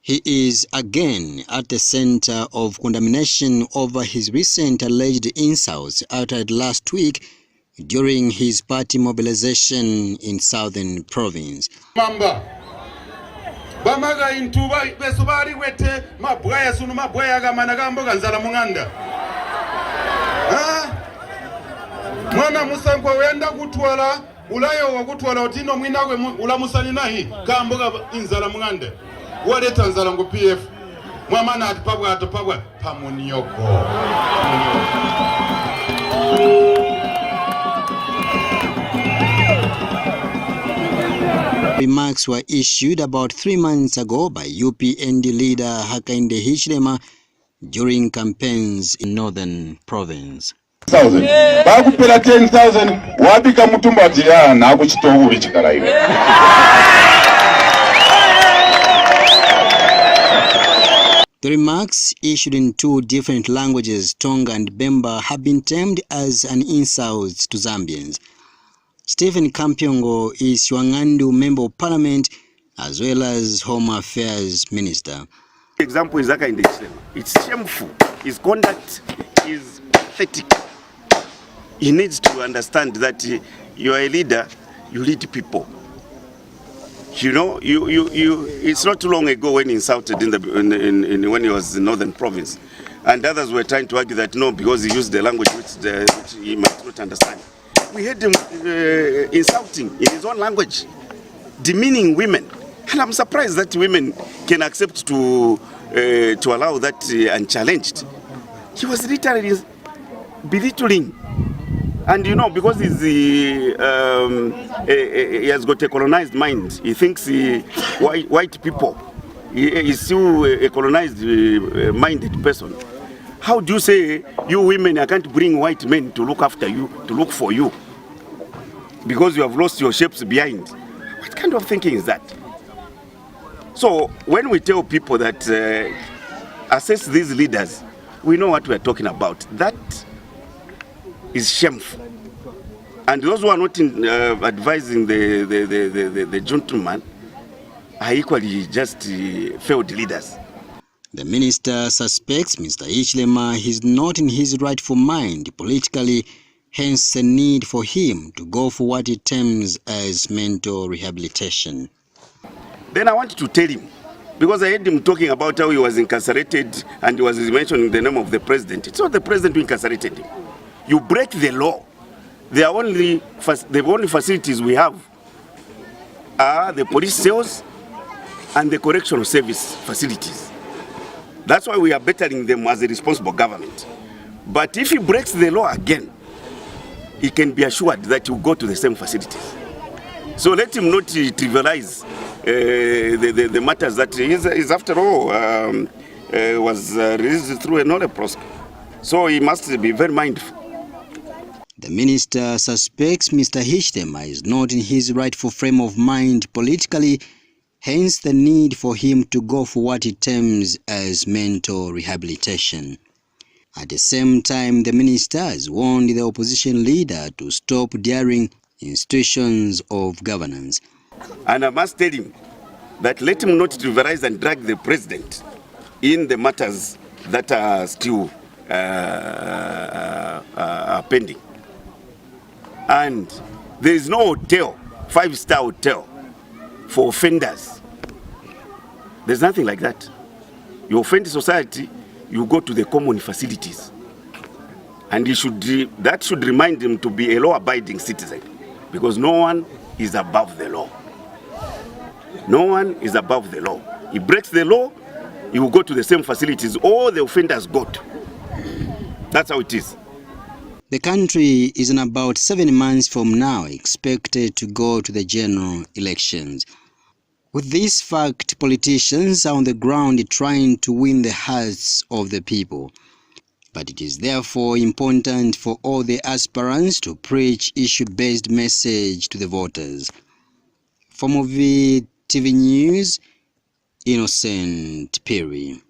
He is again at the center of condemnation over his recent alleged insults uttered last week during his party mobilization in Southern Province. Bamaga intuba besubari wete mabwaya sunu mabwaya gamana gambo ganzala munganda. Mwana musankwa wenda kutwala ulayo wakutwala otino mwinagwe ulamusani nahi kamboga inzala munganda. Waleta nzala ngo PF. Mwamana atapabwa pamunioko. Remarks were issued about 3 months ago by UPND leader Hichilema during campaigns in Northern Province. 10,000. Bakupela 10,000 wabika mutumba jia na kuchitohu bichikala iwe. The remarks, issued in 2 different languages, Tonga and Bemba, have been termed as an insult to Zambians. Stephen Kampyongo is Shwangandu Member of Parliament as well as Home Affairs Minister. Example is Zaka in the Hichilema. It's shameful. His conduct is pathetic. He needs to understand that you are a leader, you lead people. You know, it's not too long ago when he insulted when he was in Northern Province. And others were trying to argue that no, because he used the language which he might not understand. We heard him insulting in his own language, demeaning women. And I'm surprised that women can accept to allow that unchallenged. He was literally belittling. And you know, because he has got a colonized mind, he thinks white people, he is still a colonized minded person. How do you say you women, I can't bring white men to look after you, to look for you, because you have lost your shapes behind? What kind of thinking is that? So when we tell people that assess these leaders, we know what we are talking about. That is shameful. And those who are not advising the gentleman are equally just failed leaders. The minister suspects Mr. Hichilema is not in his rightful mind politically, hence the need for him to go for what he terms as mental rehabilitation. Then I want to tell him, because I heard him talking about how he was incarcerated and he was mentioning the name of the president. It's not the president who incarcerated him. You break the law. The only facilities we have are the police cells and the correctional service facilities. That's why we are bettering them as a responsible government. But if he breaks the law again, he can be assured that he will go to the same facilities. So let him not trivialize the matters that is after all was released through another process. So he must be very mindful. The minister suspects Mr. Hichilema is not in his rightful frame of mind politically, hence the need for him to go for what he terms as mental rehabilitation. At the same time, the minister has warned the opposition leader to stop daring institutions of governance. And I must tell him that let him not trivialize and drag the president in the matters that are still pending. And there is no hotel, 5-star hotel, for offenders. There's nothing like that. You offend society, you go to the common facilities. And that should remind him to be a law-abiding citizen, because no one is above the law. No one is above the law. He breaks the law, he will go to the same facilities all the offenders go to. That's how it is. The country is in about 7 months from now expected to go to the general elections. With this fact, politicians are on the ground trying to win the hearts of the people. But it is therefore important for all the aspirants to preach issue-based message to the voters. For Movie TV News, Innocent Perry.